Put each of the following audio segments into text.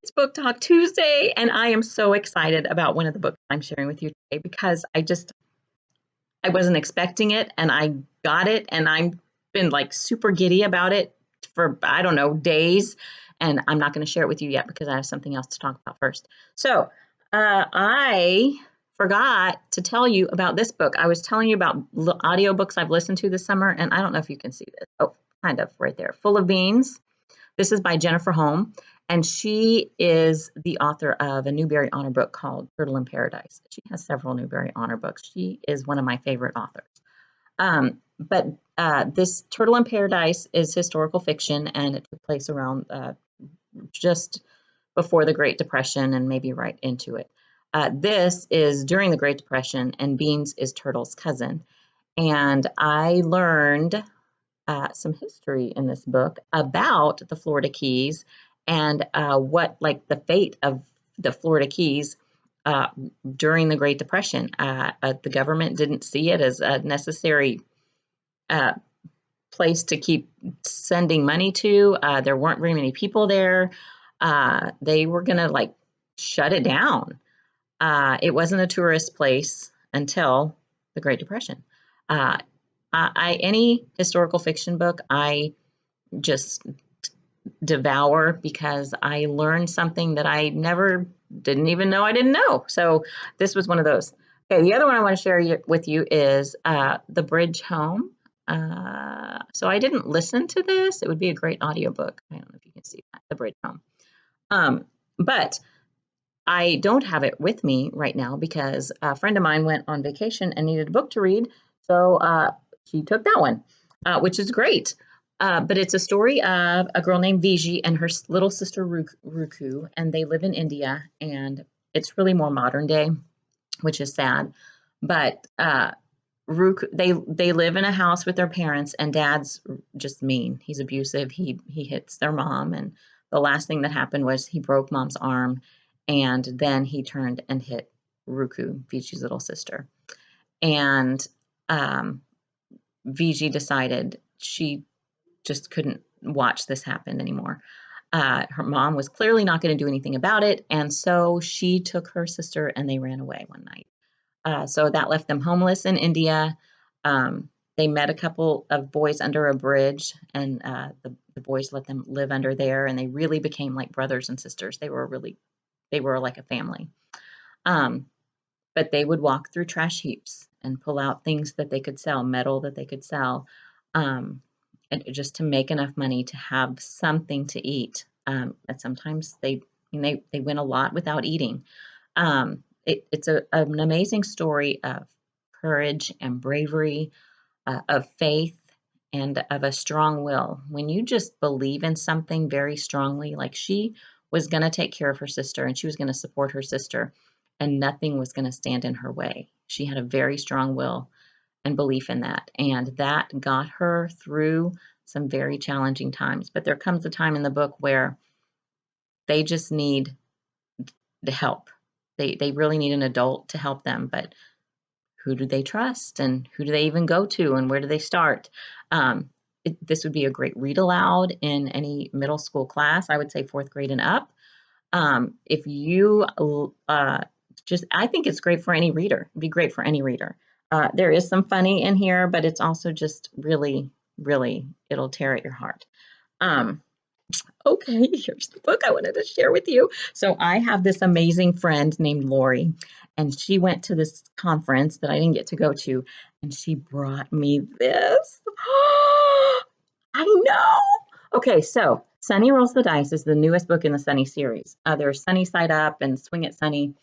It's Book Talk Tuesday, and I am so excited about one of the books I'm sharing with you today because I wasn't expecting it, and I got it, and I've been like super giddy about it for, I don't know, days, and I'm not going to share it with you yet because I have something else to talk about first. So, I forgot to tell you about this book. I was telling you about audiobooks I've listened to this summer, and I don't know if you can see this. Oh, kind of right there. Full of Beans. This is by Jennifer Holm, and she is the author of a Newbery Honor book called Turtle in Paradise. She has several Newbery Honor books. She is one of my favorite authors. But this Turtle in Paradise is historical fiction, and it took place around just before the Great Depression and maybe right into it. This is during the Great Depression, and Beans is Turtle's cousin. And I learned some history in this book about the Florida Keys and what, like, the fate of the Florida Keys during the Great Depression. The government didn't see it as a necessary place to keep sending money to. There weren't very many people there. They were going to like shut it down. It wasn't a tourist place until the Great Depression. Any historical fiction book I just devour because I learned something that I didn't even know I didn't know. So this was one of those. Okay, the other one I want to share with you is The Bridge Home. So I didn't listen to this. It would be a great audiobook. I don't know if you can see that, The Bridge Home. But I don't have it with me right now because a friend of mine went on vacation and needed a book to read. So she took that one, which is great. But it's a story of a girl named Viji and her little sister Ruku, and they live in India, and it's really more modern day, which is sad. But Ruku, they live in a house with their parents, and Dad's just mean. He's abusive. He hits their mom, and the last thing that happened was he broke Mom's arm, and then he turned and hit Ruku, Viji's little sister. And Viji decided she just couldn't watch this happen anymore. Her mom was clearly not going to do anything about it, and so she took her sister and they ran away one night. So that left them homeless in India. They met a couple of boys under a bridge, and the boys let them live under there, and they really became like brothers and sisters. They were like a family. But they would walk through trash heaps and pull out things that they could sell, metal that they could sell, and just to make enough money to have something to eat. And sometimes they went a lot without eating. It's an amazing story of courage and bravery, of faith, and of a strong will. When you just believe in something very strongly, like she was going to take care of her sister and she was going to support her sister, and nothing was going to stand in her way. She had a very strong will and belief in that, and that got her through some very challenging times. But there comes a time in the book where they just need the help. They really need an adult to help them, but who do they trust, and who do they even go to, and where do they start? This would be a great read aloud in any middle school class. I would say 4th grade and up. If you I think it's great for any reader. It'd be great for any reader. There is some funny in here, but it's also just really, really, it'll tear at your heart. Okay, here's the book I wanted to share with you. So I have this amazing friend named Lori, and she went to this conference that I didn't get to go to, and she brought me this. I know. Okay, so Sunny Rolls the Dice is the newest book in the Sunny series. There's Sunny Side Up and Swing It Sunny.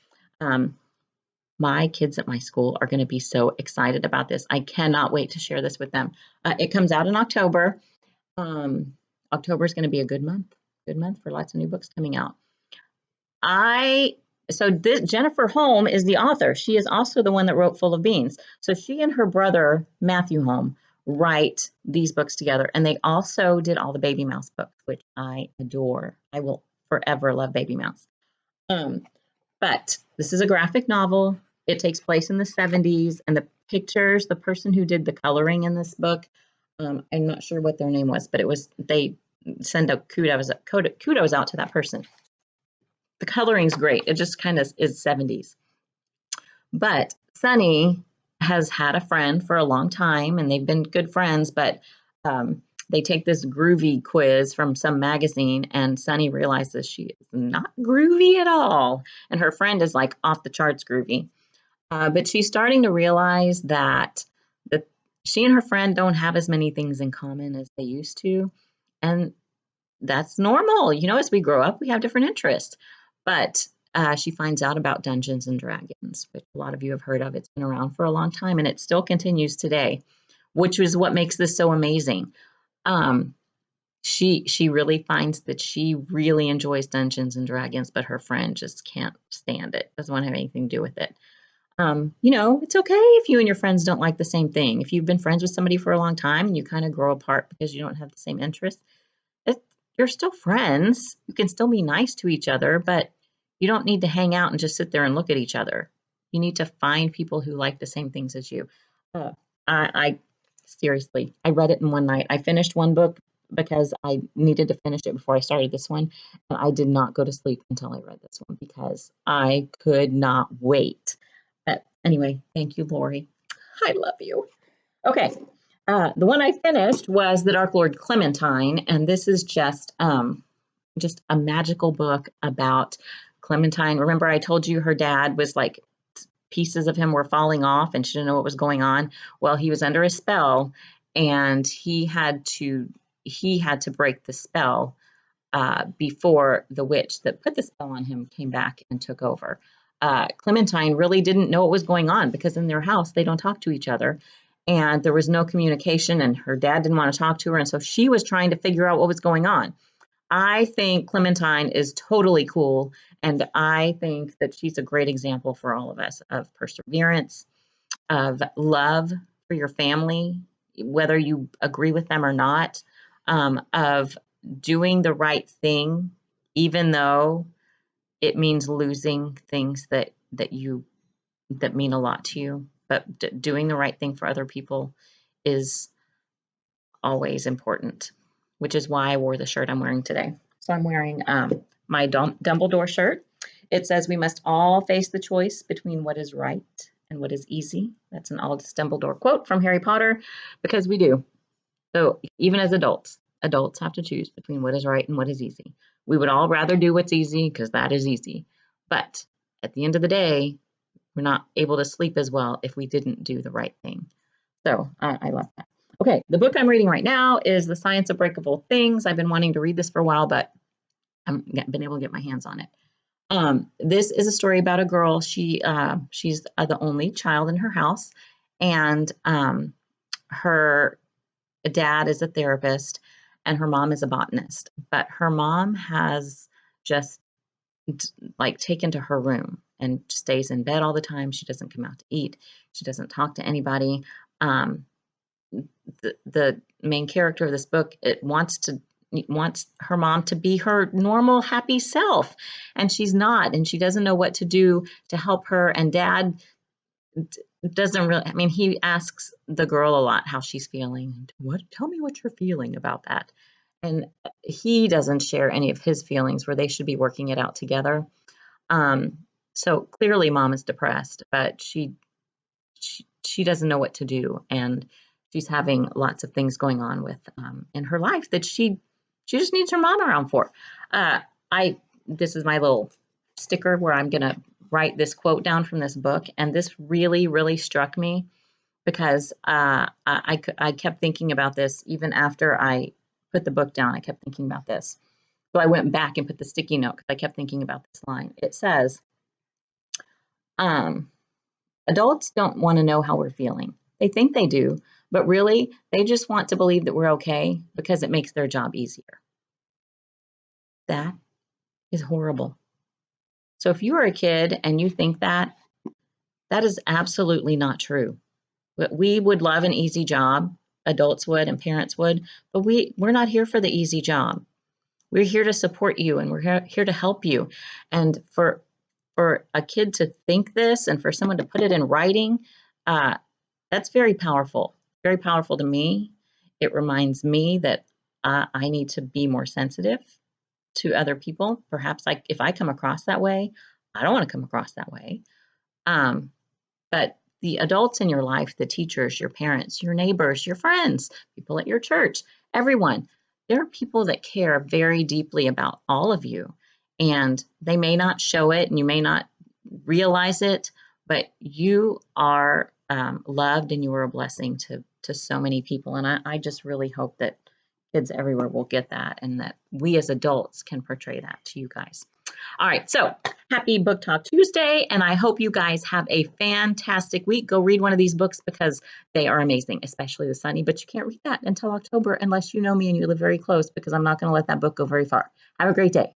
My kids at my school are going to be so excited about this. I cannot wait to share this with them. It comes out in October. October is going to be a good month for lots of new books coming out. Jennifer Holm is the author. She is also the one that wrote Full of Beans. So she and her brother, Matthew Holm, write these books together. And they also did all the Baby Mouse books, which I adore. I will forever love Baby Mouse. But this is a graphic novel. It takes place in the 70s. And the pictures, the person who did the coloring in this book, I'm not sure what their name was, but they send a kudos out to that person. The coloring's great. It just kind of is 70s. But Sunny has had a friend for a long time and they've been good friends, but they take this groovy quiz from some magazine and Sunny realizes she is not groovy at all. And her friend is like off the charts groovy. But she's starting to realize that she and her friend don't have as many things in common as they used to. And that's normal. You know, as we grow up, we have different interests. But she finds out about Dungeons and Dragons, which a lot of you have heard of. It's been around for a long time and it still continues today, which is what makes this so amazing. Um, she really finds that she really enjoys Dungeons and Dragons, but her friend just can't stand it, doesn't want to have anything to do with it. You know, it's okay if you and your friends don't like the same thing. If you've been friends with somebody for a long time and you kind of grow apart because you don't have the same interests, it, you're still friends. You can still be nice to each other, but you don't need to hang out and just sit there and look at each other. You need to find people who like the same things as you. Uh, I seriously, I read it in one night. I finished one book because I needed to finish it before I started this one, and I did not go to sleep until I read this one because I could not wait. But anyway, thank you, Lori. I love you. Okay, the one I finished was The Dark Lord Clementine, and this is just a magical book about Clementine. Remember, I told you her dad was like pieces of him were falling off, and she didn't know what was going on. Well, he was under a spell, and he had to break the spell before the witch that put the spell on him came back and took over. Clementine really didn't know what was going on because in their house they don't talk to each other and there was no communication and her dad didn't want to talk to her and so she was trying to figure out what was going on. I think Clementine is totally cool and I think that she's a great example for all of us of perseverance, of love for your family, whether you agree with them or not, of doing the right thing, even though it means losing things that mean a lot to you. But doing the right thing for other people is always important, which is why I wore the shirt I'm wearing today. So I'm wearing my Dumbledore shirt. It says we must all face the choice between what is right and what is easy. That's an Aldous Dumbledore quote from Harry Potter, because we do. So even as adults have to choose between what is right and what is easy. We would all rather do what's easy because that is easy. But at the end of the day, we're not able to sleep as well if we didn't do the right thing. So I love that. Okay, the book I'm reading right now is The Science of Breakable Things. I've been wanting to read this for a while, but I haven't been able to get my hands on it. This is a story about a girl. She's the only child in her house, and her dad is a therapist, and her mom is a botanist. But her mom has just like taken to her room and stays in bed all the time. She doesn't come out to eat. She doesn't talk to anybody. Um, the main character of this book wants her mom to be her normal happy self and she's not and she doesn't know what to do to help her and dad doesn't really, I mean, he asks the girl a lot how she's feeling. Tell me what you're feeling about that. And he doesn't share any of his feelings where they should be working it out together. Um, so clearly mom is depressed, but she doesn't know what to do. And she's having lots of things going on with in her life that she just needs her mom around for. I This is my little sticker where I'm gonna write this quote down from this book, and this really, really struck me because I kept thinking about this even after I put the book down. I kept thinking about this. So I went back and put the sticky note because I kept thinking about this line. It says, um, adults don't want to know how we're feeling. They think they do, but really, they just want to believe that we're okay because it makes their job easier. That is horrible. So if you are a kid and you think that, that is absolutely not true. We would love an easy job, adults would and parents would, but we're not here for the easy job. We're here to support you and we're here to help you. And for a kid to think this and for someone to put it in writing, that's very powerful to me. It reminds me that I need to be more sensitive to other people. Perhaps like if I come across that way, I don't want to come across that way. Um, but the adults in your life, the teachers, your parents, your neighbors, your friends, people at your church, everyone, there are people that care very deeply about all of you. And they may not show it and you may not realize it, but you are loved and you are a blessing to so many people. And I just really hope that kids everywhere will get that and that we as adults can portray that to you guys. All right, so happy Book Talk Tuesday, and I hope you guys have a fantastic week. Go read one of these books because they are amazing, especially The Sunny, but you can't read that until October unless you know me and you live very close because I'm not going to let that book go very far. Have a great day.